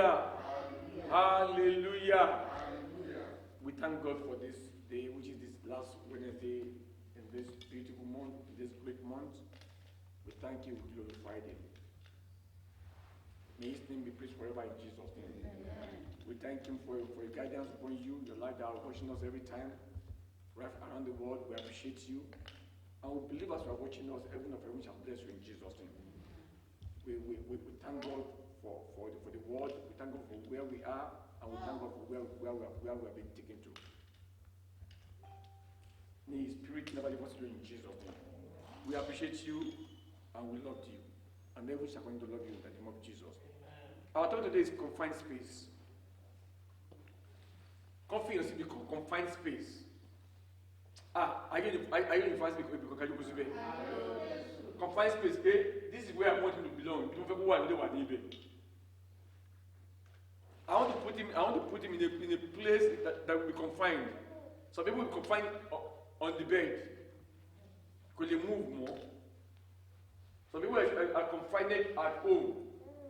Hallelujah. Hallelujah. We thank God for this day, which is this last Wednesday in this beautiful month, this great month. We thank you, we glorify Him. May His name be praised forever in Jesus' name. Amen. We thank Him for your guidance upon you, your life that are watching us every time, right around the world. We appreciate you. And we believe as you are watching us, heaven of heaven shall bless you in Jesus' name. We thank God for the word. We thank God for where we are, and we thank God for where we are being taken to. May His Spirit never leave us in Jesus' name. We appreciate you, and we love you. And then we shall continue to love you in the name of Jesus. Our topic today is confined space. Confined space. Are you in the first because can you go confined space, this is where I want him to belong. I want to put him in a place that will be confined. Some people will be confined on the bed because they move more. Some people are confined at home.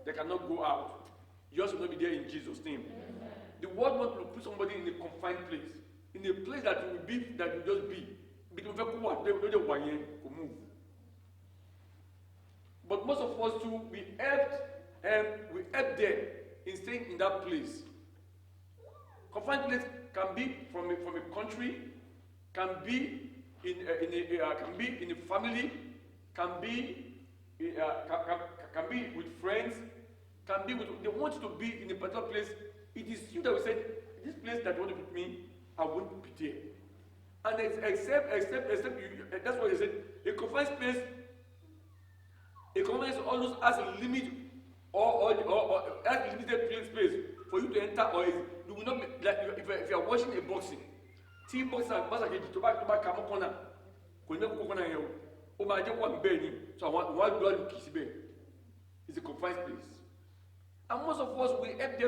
They cannot go out. Yours will not be there in Jesus' name. Amen. The world wants to put somebody in a confined place. In a place that will just be. Because they don't move. But most of us too, we helped them in staying in that place. Confined place can be from a country, can be in a family, can be with friends, can be with. They want you to be in a particular place. It is you that will say, this place that you want to put me, I won't be there. And except you, that's what they said. A confined space. A confined space always has a limit or has limited space for you to enter, or you will not be like if you are watching a boxing. Team boxing and boxing to back corner. So I want to kiss it. It's a confined space. And most of us we help the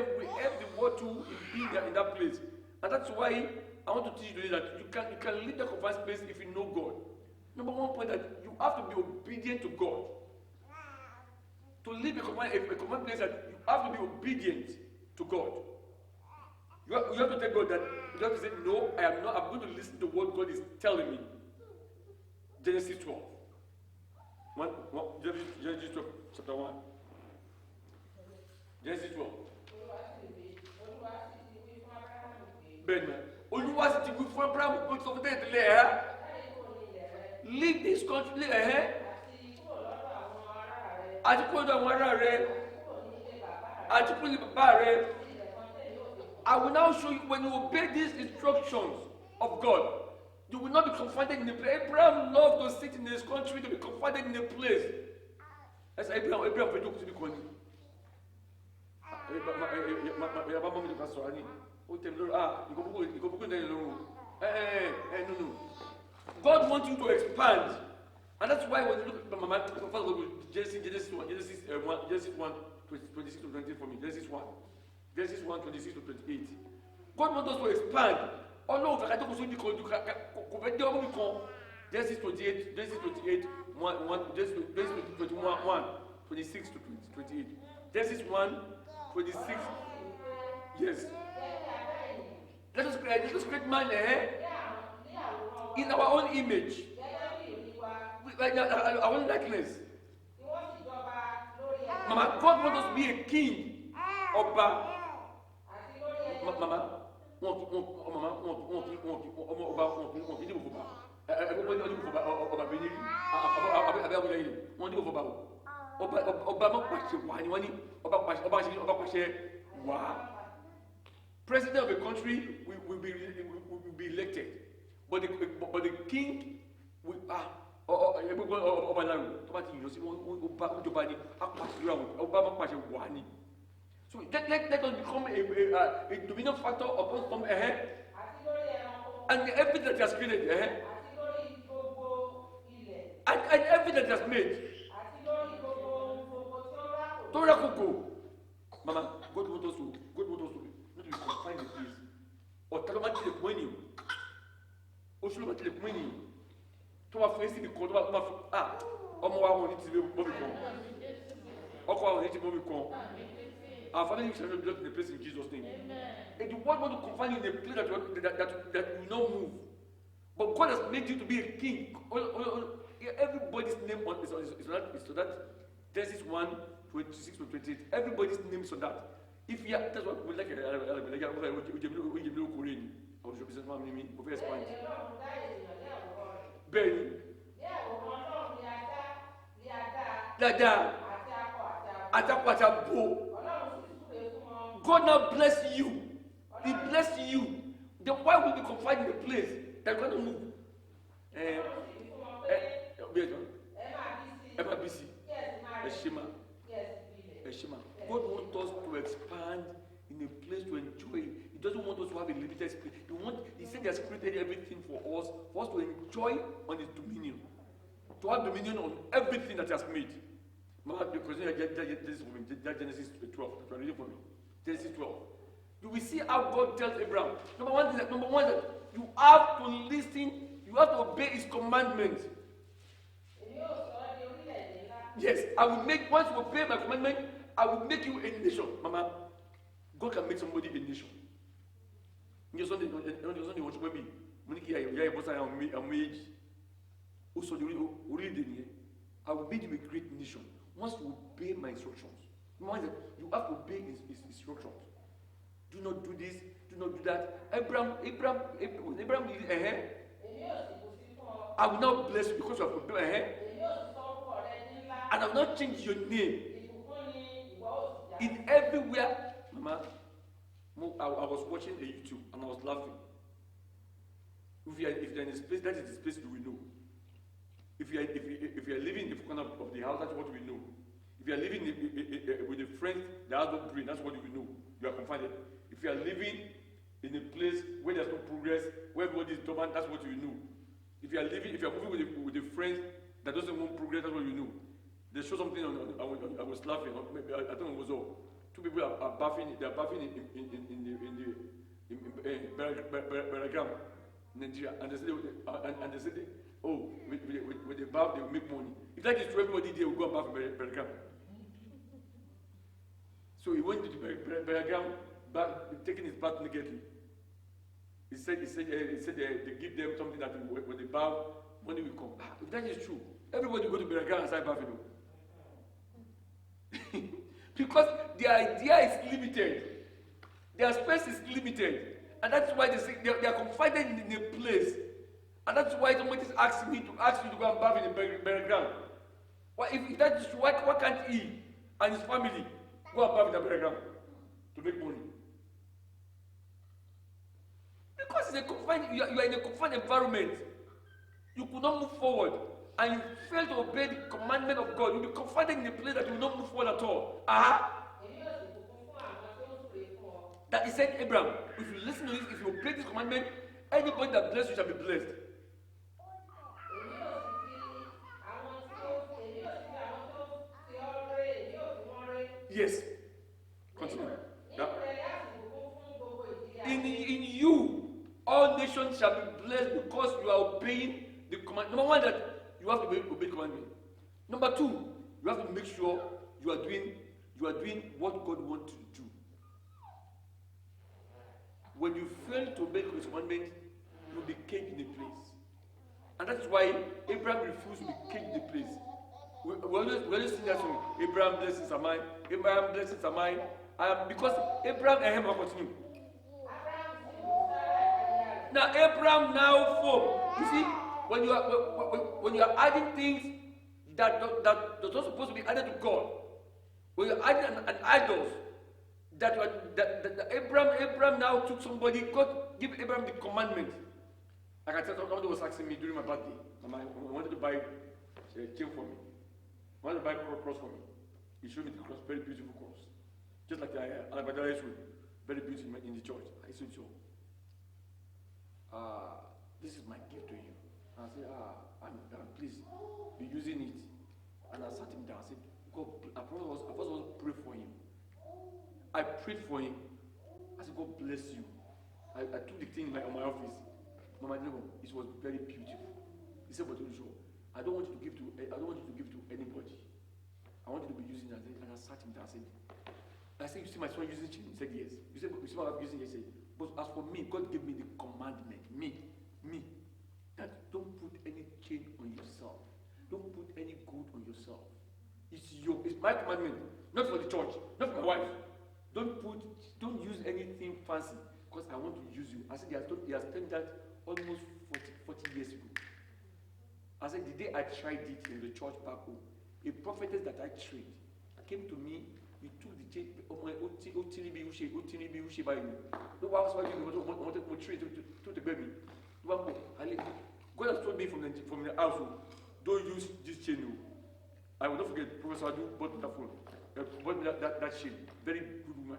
world to be in that place. And that's why I want to teach you today that you can leave the confined space if you know God. Number one point, that you have to be obedient to God. To live a confined place, that you have to be obedient to God. You have to tell God that you have to say, no, I am not. I'm going to listen to what God is telling me. Genesis 12. Genesis 12, chapter 1. Genesis 12. Leave this country. I will now show you when you obey these instructions of God, you will not be confined in a place. Abraham loved to sit in his country, to be confined in a place. That's Abraham to be confined. No. God wants you to expand. And that's why when you look at Genesis 1, 26 to 28 for me. Genesis 1, 26 to 28. God wants us to expand. Oh no, Genesis 28, Genesis 21, 1, 26 to 28. Genesis 1, 26. Yes. Let us create man in our own image. Our own likeness. Mama, God wants us to be a king. Oba. Mama. President of a country will be elected, but the king will so let us become a dominion factor upon ahead, and everything that has created and everything that has made. Mama, God wants us to not to be confined in the place. Or Talomati the money. Oshulomati the money. To our face in the court, Omo wa won ti be Bobby con. Oko wa won ti Bobby con. our family shall not belong to the place in Jesus' name. And the world want to confine you in a place that you will not move. But God has made you to be a king. Everybody's name is on that. Genesis 1, 26 to 28. Everybody's name is on that. If you are, that's what we like. Benny. Dada. God now bless you. He bless you. Then why will you be confined in a place that you cannot move? MRBC. Eshima. God wants us to expand in a place to enjoy. He doesn't want us to have a limited space. He said He has created everything for us to enjoy on His dominion. To have dominion on everything that He has made. Because Genesis 12. If you're reading for me. Genesis 12. You will see how God tells Abraham. Number one, that you have to listen, you have to obey His commandments. Yes, once you obey my commandment, I will make you a nation. Mama, God can make somebody a nation. I will make you a great nation. Once you obey my instructions. You have to obey His instructions. Do not do this, do not do that. Abraham, I will now bless you because you have obeyed. And I will not change your name. In everywhere, Mama, I was watching a YouTube and I was laughing. If you're in a space, that is the space you will know. If you are living in the corner of the house, that's what we know. If you are living with a friend that has no brain, that's what you will know. You are confined. If you are living in a place where there's no progress, where everybody is dormant, that's what you will know. If you are moving with a friend that doesn't want progress, that's what you know. They show something I was laughing. Maybe I think it was all. Two people are bathing. They are bathing in Beragam, Nigeria, and they say, oh, with the bath they will make money. If that is true, everybody there will go and bath in Beragam. So he went to Beragam, taking his bath nakedly. He said they give them something that when they bath, money will come. If that is true, everybody go to Beragam and start bathing. Because their idea is limited, their space is limited, and that's why they are confined in a place, and that's why somebody is asking you to go and bath in the Beragam. Why, if that is true, why can't he and his family go and bath in the Beragam to make money? Because you are in a confined environment. You could not move forward. And you fail to obey the commandment of God, you'll be confined in a place that you will not move forward at all. That He said, Abraham, if you listen to this, if you obey this commandment, anybody that bless you shall be blessed. Yes. Continue. In you, all nations shall be blessed because you are obeying the command. Number one, that you have to obey commandment. Number two, you have to make sure you are doing what God wants you to do. When you fail to obey His commandment, you will be caged in a place. And that's why Abraham refused to be caged in a place. We always sing that song, Abraham blessings are mine, Abraham blessings are mine. Because Abraham will continue. Now Abraham now for you see, when you are adding things that are not supposed to be added to God, when you are adding an idols, that Abraham now took somebody. God gave Abraham the commandment. Like I said, somebody was asking me during my birthday, I wanted to buy a chain for me. I wanted to buy a cross for me. He showed me the cross, very beautiful cross, just like the Alabama showed, very beautiful in the church. I said, so, this is my gift to you. And I said, please be using it. And I sat him down. I said, God, I first was pray for him. I prayed for him. I said, God bless you. I took the thing on my office. Mama, it was very beautiful. He said, but I don't want you to give to anybody. I want you to be using it. And I sat him down. I said, I said, you see my son using chain? He said, yes. You see my wife using it? He said, but as for me, God gave me the commandment. Me. That don't put any chain on yourself. Don't put any gold on yourself. It's my commandment. Not for the church. Not for my wife. Don't use anything fancy. Because I want to use you. I said, he has done that almost 40 years ago. I said, the day I tried it in the church back home, a prophetess that I trained came to me. He took the chain. No one was wanted to trade to the baby. God has told me from the house, don't use this chain. I will not forget. Professor Adu bought me that phone. Bought me that chain. Very good woman.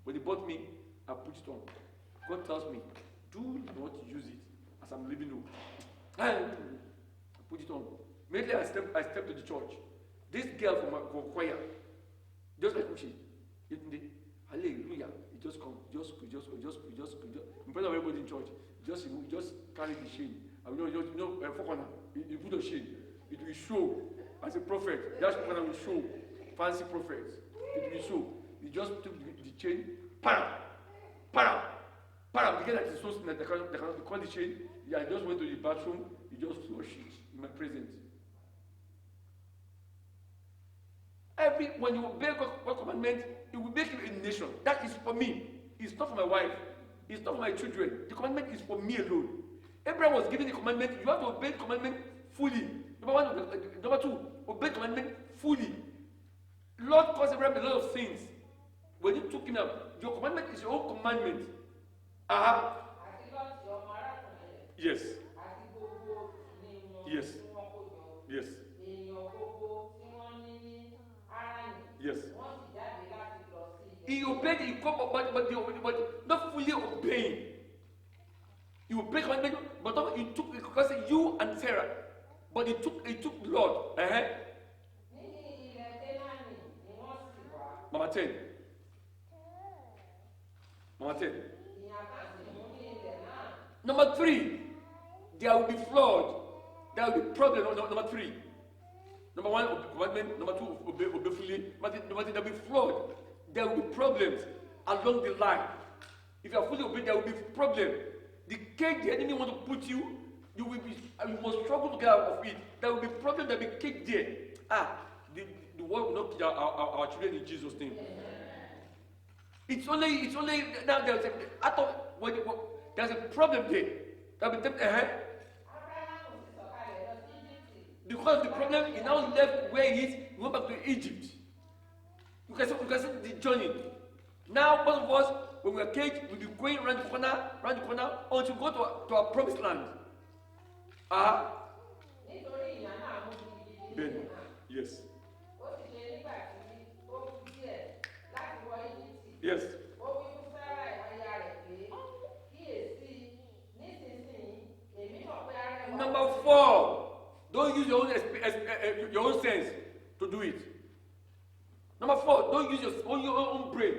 When he bought me, I put it on. God tells me, do not use it as I'm living home. I put it on. Immediately I stepped to the church. This girl from choir, just like Uchi, hallelujah, it just come, just in front of everybody in church, just carry the shade. I mean, you put a shade, it will show as a prophet. That's when I will show fancy prophets. It will show. You just took the chain, para, because that is so small, they cannot call the chain. I just went to the bathroom, you just flush it in my presence. When you obey God's commandment, it will make you a nation. That is for me. It's not for my wife. It's not for my children. The commandment is for me alone. Abraham was given the commandment. You have to obey the commandment fully. Number two, obey the commandment fully. Lord caused Abraham a lot of things. When you took him out, your commandment is your own commandment. Yes. Yes. Yes. Yes. He obeyed the but not fully obeying. He obeyed commandment, but not, he took because you and Sarah. But he took Lord. Mama 10. Number 3, there will be flood. There will be problem. Number 3. Number 1, commandment. Number 2, obey fully. Number 3, there will be flood. There will be problems along the line. If you are fully obeyed, there will be problem. The cage the enemy want to put you, you must struggle to get out of it. There will be problem. There will be cage there. The world will not kill our children in Jesus' name. It's only now there's a problem there. That will take because the problem is now left where he is. He went back to Egypt. You can see the journey. Now, most of us, when we are caged, we'll be going around the corner, until we go to our promised land. Then, yes. Yes. Number 4, don't use your own sense to do it. Number 4, don't use your own brain.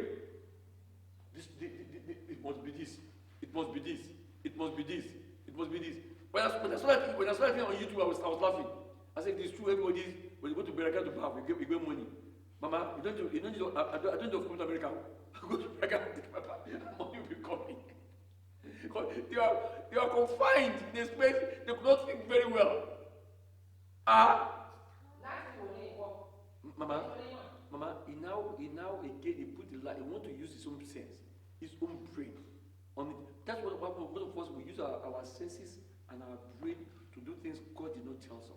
It must be this. It must be this. It must be this. It must be this. When I saw that on YouTube, I was laughing. I said, "It's true. Everybody, when you go to America to bath, you get money. Mama, I don't know come to America. I go to America and take my bath. Money will be coming. Because they are confined in a space they could not think very well. Mama, he now again he put the light. He want to use his own sense, his own brain on it. That's what most of us we use our senses and our brain to do things God did not tell us.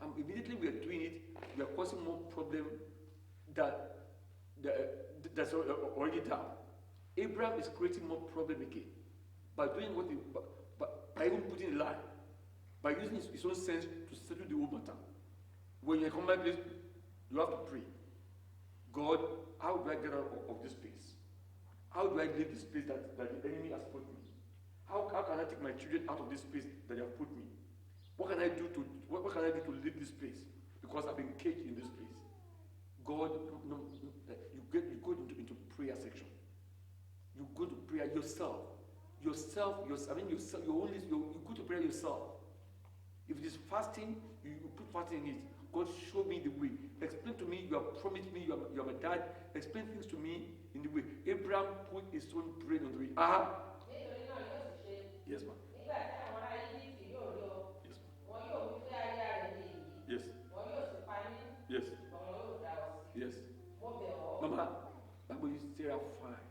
And immediately we are doing it, we are causing more problem that's already down. Abraham is creating more problem again by doing by even putting a lie, by using his own sense to settle the whole matter. When you come back, you have to pray. God, how do I get out of this place? How do I leave this place that the enemy has put me? How can I take my children out of this place that they have put me? What can I do to leave this place? Because I've been caged in this place. God, you go into prayer section. You go to prayer yourself. You go to prayer yourself. If it is fasting, you put fasting in it. God, show me the way. Explain to me, you have promised me, you are my dad. Explain things to me in the way. Abraham put his own brain on the way. Yes, ma'am. Yes, ma'am. Yes. Yes. Yes. Mama, Bible is Sarah fine.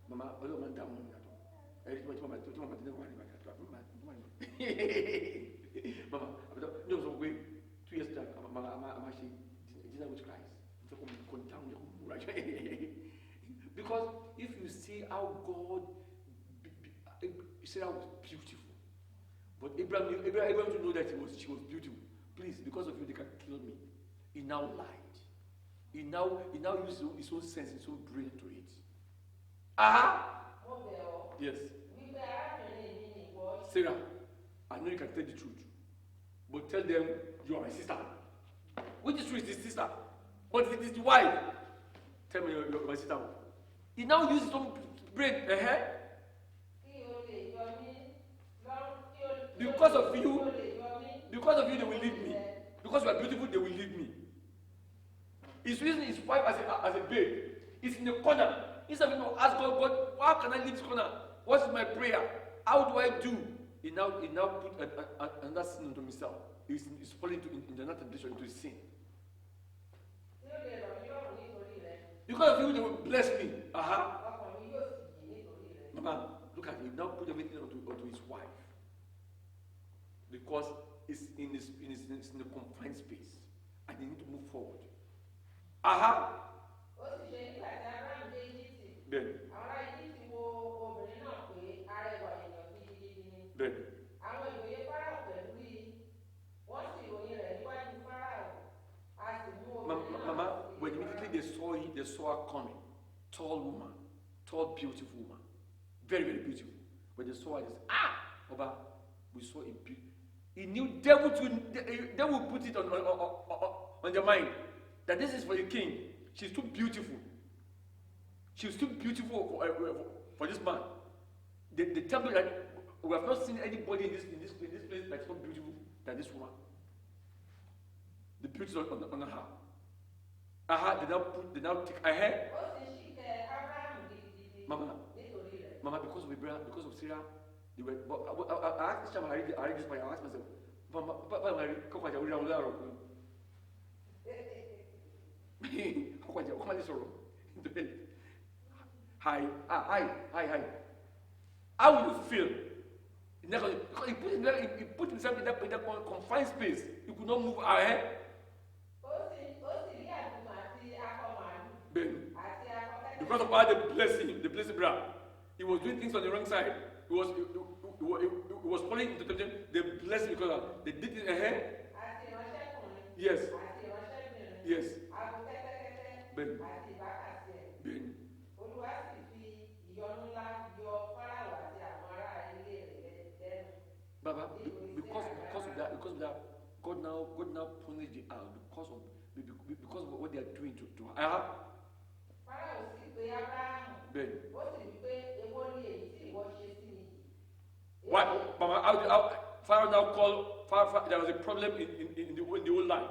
Mama, I don't want that one. Mama, no, so wait, 2 years back, I'm actually dinner with Christ. Because if you see how God, Sarah was beautiful, but Abraham to know that she was beautiful. Please, because of you, they can kill me. He now lied. He now used his own sense, his own brain to it. Yes. Sarah, I know you can tell the truth, but tell them you are my sister. Which is true is his sister, but it is the wife. Tell me you're my sister. He now uses his own brain. Because of you, they will leave me. Because you are beautiful, they will leave me. He's using his wife as a babe. He's in the corner. Instead of ask God, how can I leave this corner? What is my prayer? How do I do? He now put another sin onto himself. He's falling into another temptation, into his sin. Because of you, they will bless me. Mama, look at him. Now put everything onto his wife. Because it's in the confined space. And they need to move forward. Then. Mama, when immediately they saw her coming. Tall woman, tall, beautiful woman. Very, very beautiful. When they saw her, they said, Oba, we saw a beauty. He knew devil put it on their mind that this is for the king. She's too beautiful. She's too beautiful for this man. They tell me that we have not seen anybody in this place that's so beautiful than this woman. The beauty is on her. They now take her hair. Mama, because of Abraham, because of Sarah, they were. But I asked this time, I read this, but I asked myself, Mama, Hi. How will you feel? Because he put himself in that confined space. He could not move ahead. Because of all the blessing, brother. He was doing things on the wrong side. He was falling into temptation. They blessed him because they did it ahead. Yes. Yes. Ben. Baba, because of that, God now punished the house because of what they are doing to her. Ben. Why, Mama? Pharaoh now called. There was a problem in the whole land.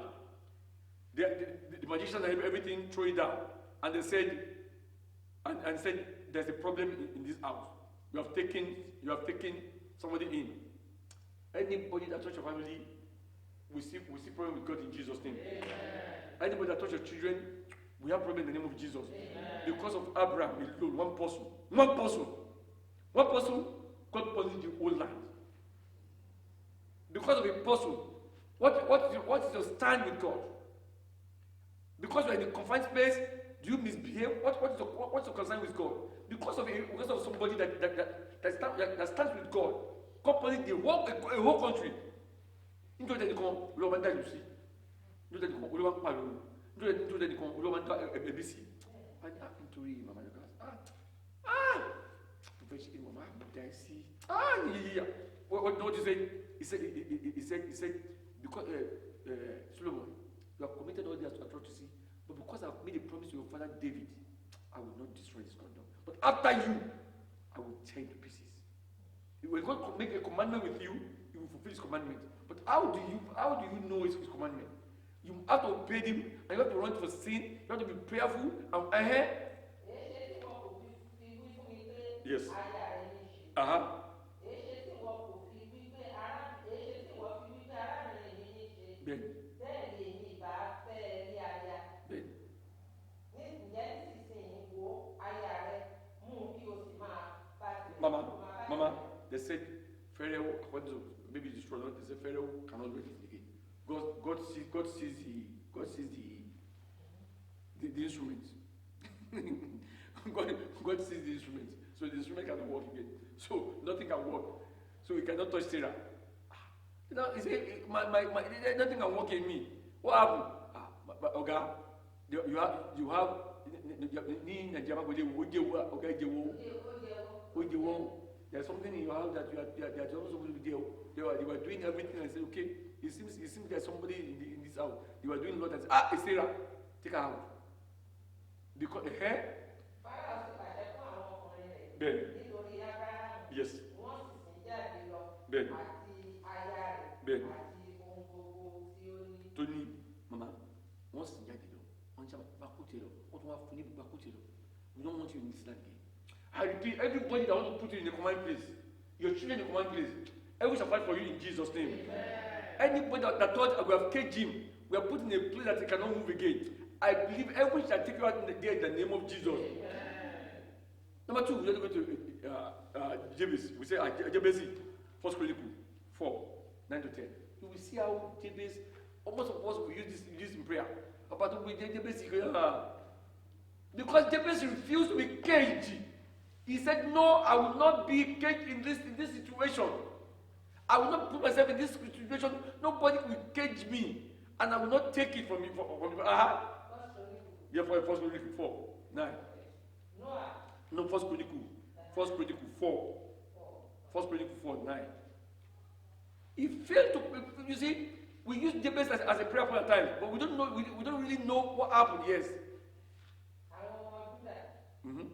The magicians and everything threw it down, and they said, and said, there's a problem in this house. You have taken somebody in. Anybody that touch your family, we see problem with God in Jesus' name. Amen. Anybody that touch your children, we have problem in the name of Jesus. Amen. Because of Abraham alone, one person, God punished the whole land. Because of a person, what is your stand with God? Because you're in a confined space, do you misbehave? What's your concern with God? Because of somebody that stands with God, God punished the whole country. Into that they come, we don't you see. Into that they come, we don't want into that they come, we don't want ABC. And into him, Mama, Mama, I see. Yeah. What you say? He said, because Solomon, you have committed all these atrocities, but because I've made a promise to your father David, I will not destroy this kingdom. But after you, I will tear it to pieces. When God make a commandment with you, he will fulfill his commandment. But how do you know his commandment? You have to obey him, and you have to run for sin. You have to be prayerful. And yes. Mama, they said Pharaoh, according to maybe the astronaut, they said Pharaoh cannot do anything again. God sees the instrument. God sees the instrument, so the instrument cannot work again. So nothing can work. So he cannot touch Sarah. You know, he said, nothing can work in me. What happened? Okay, you have there's something in your house that you are supposed to be there. They were doing everything and said, okay, it seems there's somebody in this house. They were doing a lot and said, it's Sarah, take her out. Because the hair. Ben. Yes. Ben. Ben. Tony, Mama, once in we don't want you in this land again. I repeat, everybody that wants to put you in the command place, your children in the command place, everyone shall fight for you in Jesus' name. Amen. Anybody that thought we have caged him, we are put in a place that he cannot move again. I believe everyone shall take you out in the name of Jesus. Amen. Number 2, we just go to Jabez. We say Jabez, 1 Chronicles 4, 9 to 10. You will see how Jabez, almost of us we use this in prayer. But we Jabez, because Jabez refused to be caged. He said, no, I will not be caged in this situation. I will not put myself in this situation. Nobody will cage me. And I will not take it from you. Yeah, for 1 Chronicles 4, 9. No, 1 Chronicles 4. 1 Chronicles 4, 9. He failed to, you see, we use Jabez as a prayer at times, but we don't know, we don't really know what happened, yes. Mm-hmm.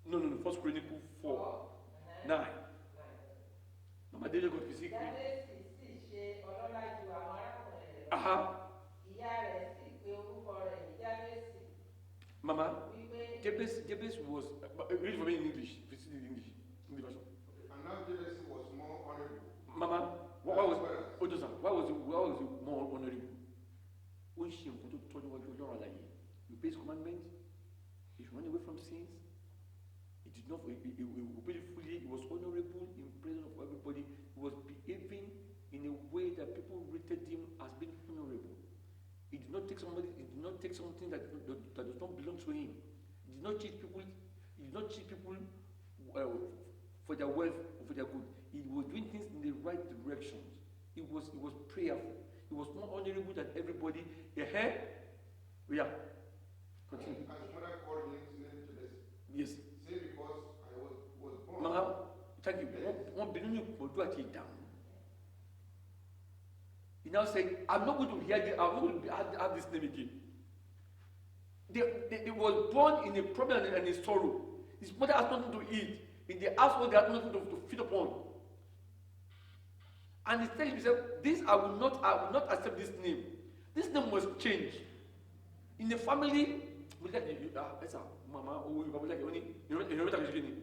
No, 1 Chronicles 4, 9. Mama Dele got physical. Mama, Jabez was, read for me in English, if it's in English version. And now Jabez was more honorable. Mama, why was it more honorable? When she told you obey his commandment, he run away from sins. He did not, he obeyed fully, he was honorable in presence of everybody. He was behaving in a way that people rated him as being honorable. He did not take something that does not belong to him. He did not cheat people. He did not cheat people for their wealth or for their good. He was doing things in the right directions. He was prayerful. He was more honorable than everybody. Yeah. Continue. And his mother called him Jabez. Yes. Say because I was born. Mama, thank you. One billion will do it down. He now said, I'm not going to hear this, I'm not going to have this name again. They was born in a problem and a sorrow. His mother has nothing to eat. In the household, they have nothing to feed upon. And he telling himself, I will not accept this name. This name must change. In the family, we like Mama, you go like you know what I'm saying?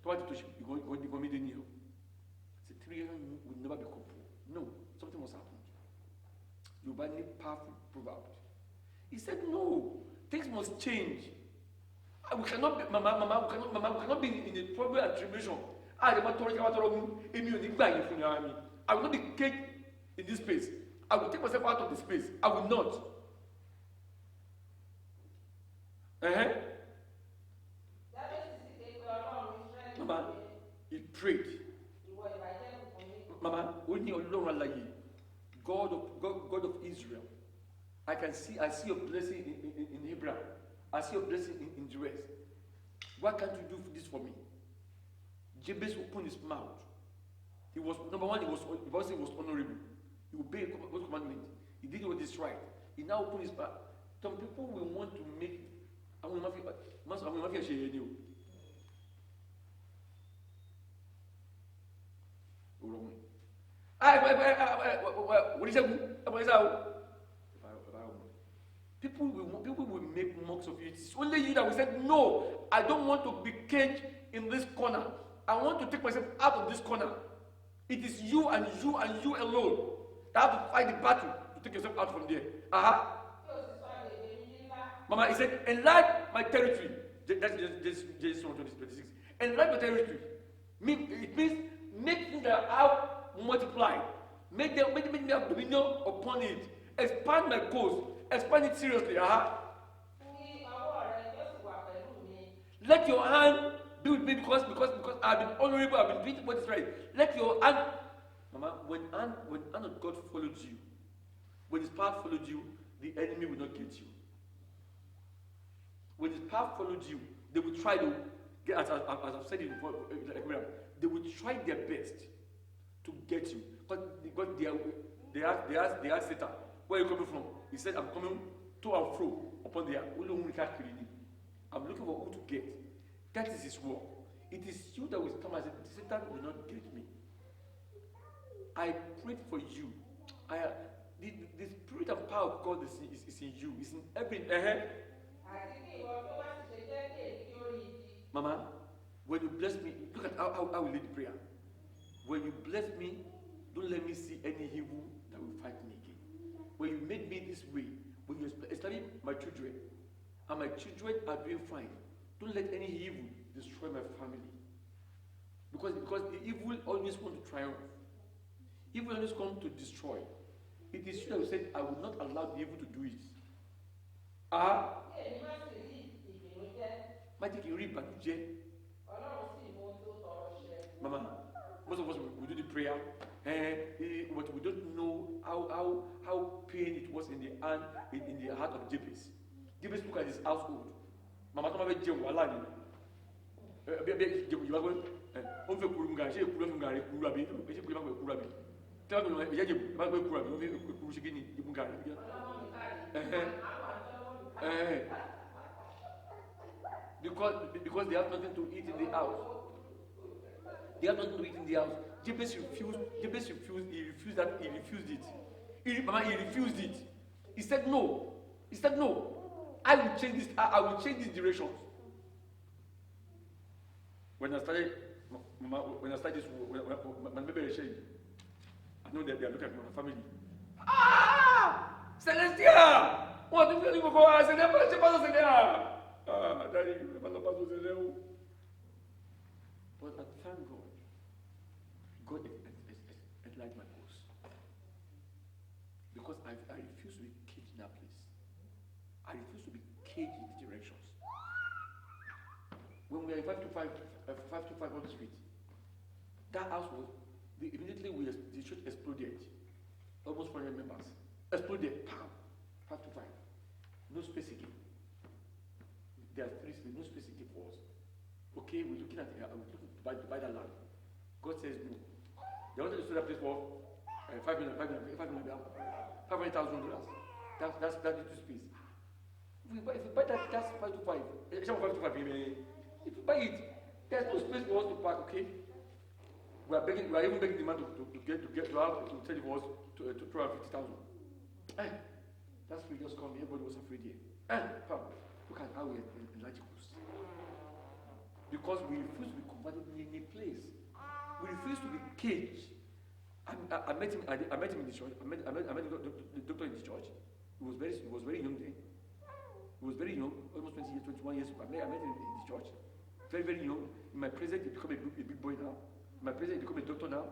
You go meet the new. Say 3 years will never be couple. No, something must happen. You buy a powerful proverb. He said, no, things must change. We cannot be, Mama, we cannot be in a problem and tribulation. I will not be caged in this space. I will take myself out of this space. I will not. Mama, he prayed. Mama, God of Israel. I see your blessing in Abraham. I see your blessing in the rest. Why can't you do this for me? Jabez opened his mouth. He was number one. He was honorable. He obeyed God's commandment. He did what is right. He now opened his mouth. Some people will want to make. People will make mocks of you. It's only you that will say, no, I don't want to be caged in this corner. I want to take myself out of this corner. It is you and you and you alone that have to fight the battle to take yourself out from there. Mama, he said, enlarge my territory. That's Genesis 1:26. Enlarge my territory. It means make things that are multiplied. Make me have dominion upon it. Expand my coast. Expand it seriously. Let your hand be with me because I've been honorable, I've been doing what is right. Let your hand, Mama, when hand of God followed you, when His power followed you, the enemy will not get you. When His power followed you, they will try to get, as I've said it before, they will try their best to get you. But they asked Satan, where are you coming from? He said, I'm coming to and fro upon the earth. I'm looking for who to get. That is his work. It is you that will come and say, Satan will not get me. I prayed for you. The spirit and power of God is in you. It's in every. Mama, when you bless me, look at how we lead the prayer. When you bless me, don't let me see any evil that will fight me again. When you made me this way, when you established my children, and my children are doing fine, don't let any evil destroy my family. Because the evil always want to triumph. Evil always comes to destroy. It is you that will say, I will not allow the evil to do it. Mama, most of us we do the prayer, but we don't know how pain it was in the hand, in the heart of Jabez. Jabez look at his household. Mama, come and jẹun wàhálà ni. Jẹun yìí wá gbé. Ó ń fẹ́ kuru nga ṣé ekuru nga rẹ̀ kuru àbí ṣé ekuru nga kuru àbí. Tẹ́lá mi lọ ìyá jẹun bá gbé kuru àbí ó fi kuru ṣe kí ni jẹun nga rẹ̀. Because they have nothing to eat in the house. They have nothing to eat in the house. Jabez refused. He refused that. He refused it. He refused it. He said no. I will change this. I will change these directions. When I started this, my baby was saying, I know that they are looking at my family. Celestia! What do you go? I said, Celestia. Daddy, but I thank God. God enlightened my course. Because I refuse to be caged in that place. I refuse to be caged in the directions. When we are in 525 on the street, that house was, immediately the church exploded. Almost 400 members. Exploded. Pow! 525. No space again. There are 3 spaces, no space again for us. Okay, we're looking at to buy that land. God says no. They wanted to sell that place for $500,000. That's little space. If you buy that, that's 525. If you buy it, there's no space for us to park. Okay, we are even begging the man to tell you for us to throw out 50,000. That's we just come. Everybody was afraid here. Look at how we enlarge us. Because we refuse to be converted in a place. We refuse to be caged. I met him in the church. I met the doctor in the church. He was very young then. He was very young, almost 20 years, 21 years ago. I met him in the church. Very, very young. In my presence, he became a big boy now. In my presence, he became a doctor now.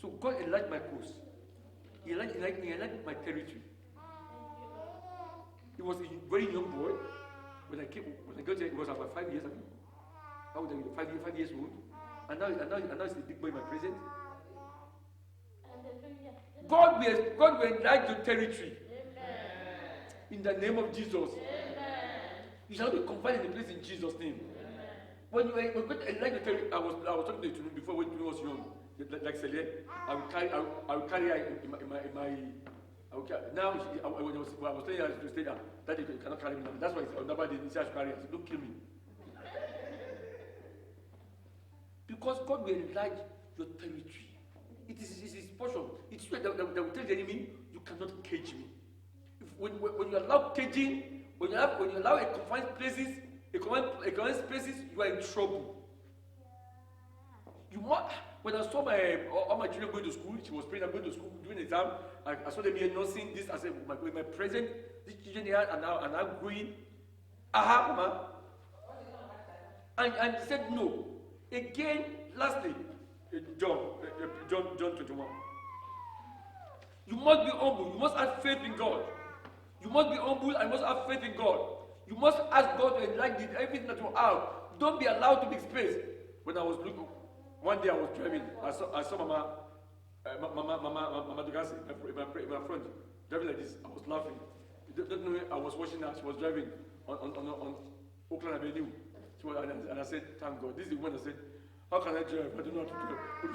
So God enlarged my course. He enlarged my territory. He was a very young boy. When I got there, it was about 5 years ago. How old are you? 5 years old. And now he's a big boy in my presence. God will enlarge your territory. Amen. In the name of Jesus. Amen. You shall not be confined in the place in Jesus' name. Amen. When God enlarge your territory, I was talking to you before when you was young, like Celine. I will carry her in my. Now when I was telling her to stay there, that you cannot carry me now. That's why on that day he said I should carry her. I said, don't kill me. Because God will enlarge your territory. It is his portion. It's you that will tell the enemy, you cannot cage me. When you allow caging, when you allow a confined spaces, spaces, you are in trouble. When I saw all my children going to school, she was praying, I'm going to school, doing an exam. I saw them here nursing this. I said, with my present, these children here are now growing. Aha, mama. And he said no. Again, lastly, John 21. You must be humble. You must have faith in God. You must be humble and must have faith in God. You must ask God to enlighten everything that you have. Don't be allowed to be expressed. When I was looking, one day I was driving. I saw Mama Dugasi, my friend, driving like this. I was laughing. Don't know I was watching her. She was driving on Oakland Avenue. And I said, thank God. This is the one I said, how can I drive? I don't know how to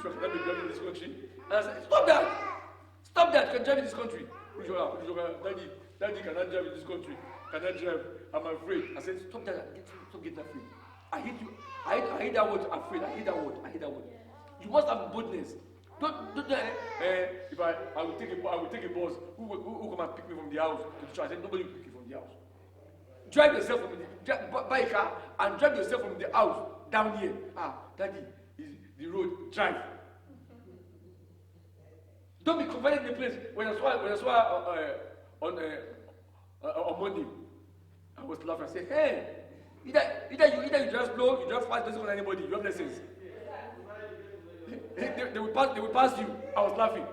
drive. Can I be driving in this country? And I said, stop that! Stop that! You can drive in this country. Daddy, can I drive in this country? Can I drive? I'm afraid. I said, stop that. Stop getting afraid. I hate you. I hate that word, afraid. I hate that word. You must have boldness. Don't if I will take a bus. Who come and pick me from the house to the church? I said, nobody will pick you from the house. Drive yourself buy a car and drive yourself from the house down here. Daddy, the road, drive. Don't be confined in the place. When I saw on Monday, I was laughing. I said, hey, either you drive slow, you drive fast, doesn't want anybody. You have lessons. They will pass you. I was laughing.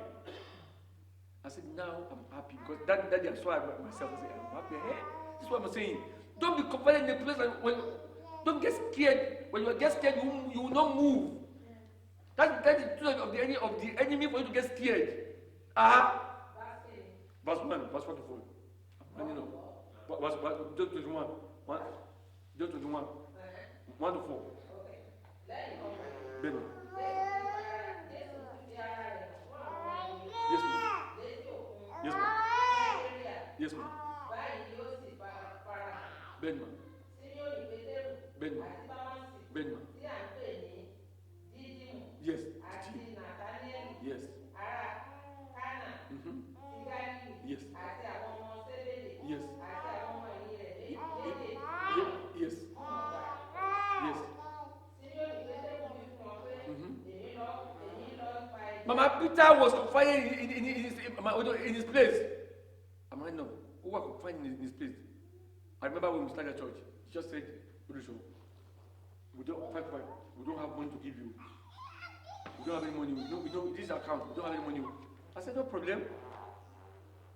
I said, now I'm happy because daddy, I saw myself. I said, I'm happy. Hey, this is what I'm saying. Don't be confined in the place. Don't get scared. When you get scared, you will not move. That is the truth of the enemy for you to get scared. Verse 1 to 4. Verse 21. 1 to 4. Baby. Yes, ma'am. Yes, ma'am. Yes, ma'am. Benma. Yes. Yes. Mm-hmm. Yes. Yes. Yes. Yes. Mm-hmm. Mama Peter was confined in his place. Am I no? Who was confined in his place? I remember when we started church, he just said, we don't have money to give you. We don't have any money. We don't this account, we don't have any money. I said, no problem.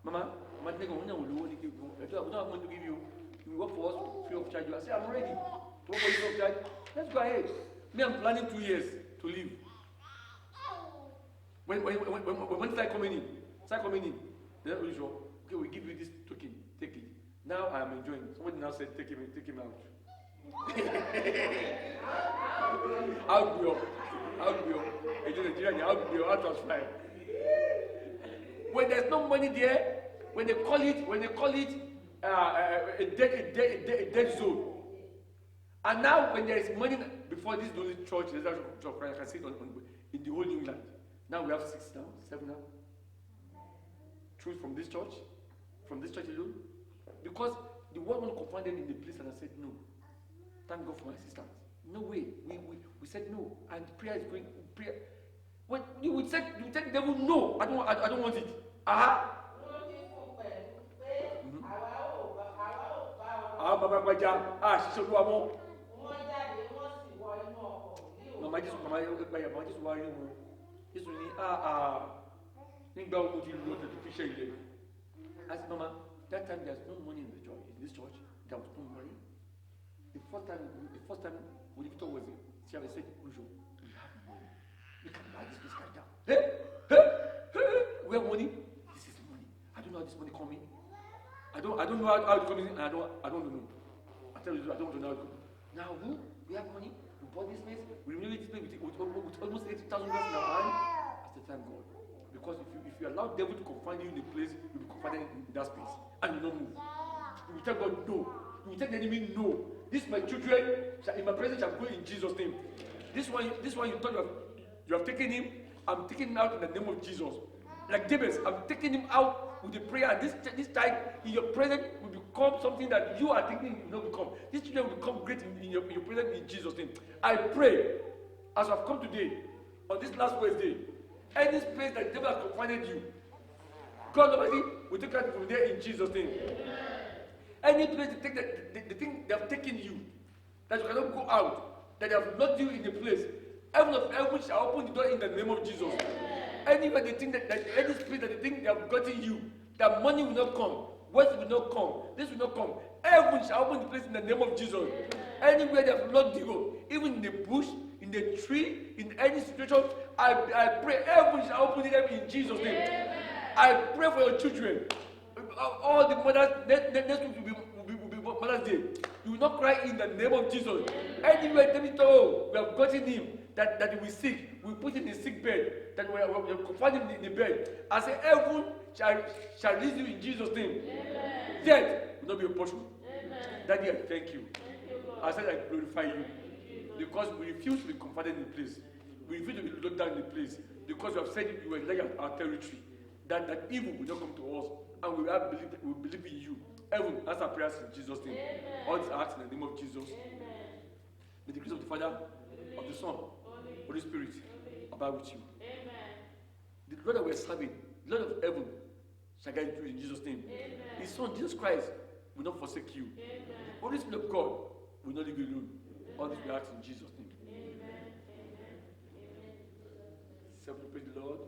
Mama, we don't have money to give you. You work for us free of charge. I said, I'm ready to work for you free of charge. Let's go ahead. Me, I'm planning 2 years to leave. When start coming in, then okay, we give you this token, take it. Now I am enjoying. Somebody now said, take him out. Out go. Out transfer. When there's no money there, when they call it a dead zone. And now when there is money, before this only church, there's a church, I can see it in the whole New England. Now we have 6 now, 7 now. Truth from this church alone. Because the world want to confine them in the place, and I said no. Thank God for my assistance. No way. We said no, and prayer is going. Prayer. When you tell the devil no, I don't want it. I said, Mama, that time there's no money in this church. There was no money. The first time when Victor was here, she had said, Ujo, we have money. We can buy this place right now. We have money. This is the money. I don't know how this money coming. I don't know how it's coming, and I don't know. I tell you, I don't know how it comes. Now, we have money. We bought this place. We renovate this place with almost 80,000 in our hand. I said, thank God. Because if you allow the devil to confine you in a place, you'll be confined in that space. And you don't move. You will tell God no. You will tell the enemy no. This my children, in my presence shall go in Jesus' name. This one you thought you have taken him, I'm taking him out in the name of Jesus. Like Jabez, I'm taking him out with the prayer. And this child in your presence will become something that you are thinking will not become. These children will become great in your presence in Jesus' name. I pray, as I've come today, on this last Wednesday, any space that the devil has confined you, God Almighty will take that from there in Jesus' name. Any place they think they have taken you, that you cannot go out, that they have locked you in the place, heaven of heaven shall open the door in the name of Jesus. Anywhere they think that any spirit that they think they have gotten you, that money will not come, wealth will not come, this will not come, heaven shall open the place in the name of Jesus. Anywhere they have locked you, even in the bush, in the tree, in any situation, I pray heaven shall open it in Jesus' name. I pray for your children. All the mothers, next week will be Mother's Day. You will not cry in the name of Jesus. Anywhere they tell you, we have gotten him, that he will sick, we put him in sick bed, that we have confined him in the bed. I say, heaven shall release you in Jesus' name. Death will not be a portion. Daddy, I thank you. I said, I glorify you. Because we refuse to be confined in the place. We refuse to be locked down in the place. Because you have said you were like our territory. That evil will not come to us. And we believe in you. Heaven, answer our prayers in Jesus' name. All these acts in the name of Jesus. May the grace of the Father, of the Son, Holy Spirit, abide with you. The Lord that we are serving, the Lord of heaven, shall guide you in Jesus' name. His Son, Jesus Christ, will not forsake you. The Holy Spirit of God will not leave you alone. All this we ask in Jesus' name. Amen. Praise the Lord.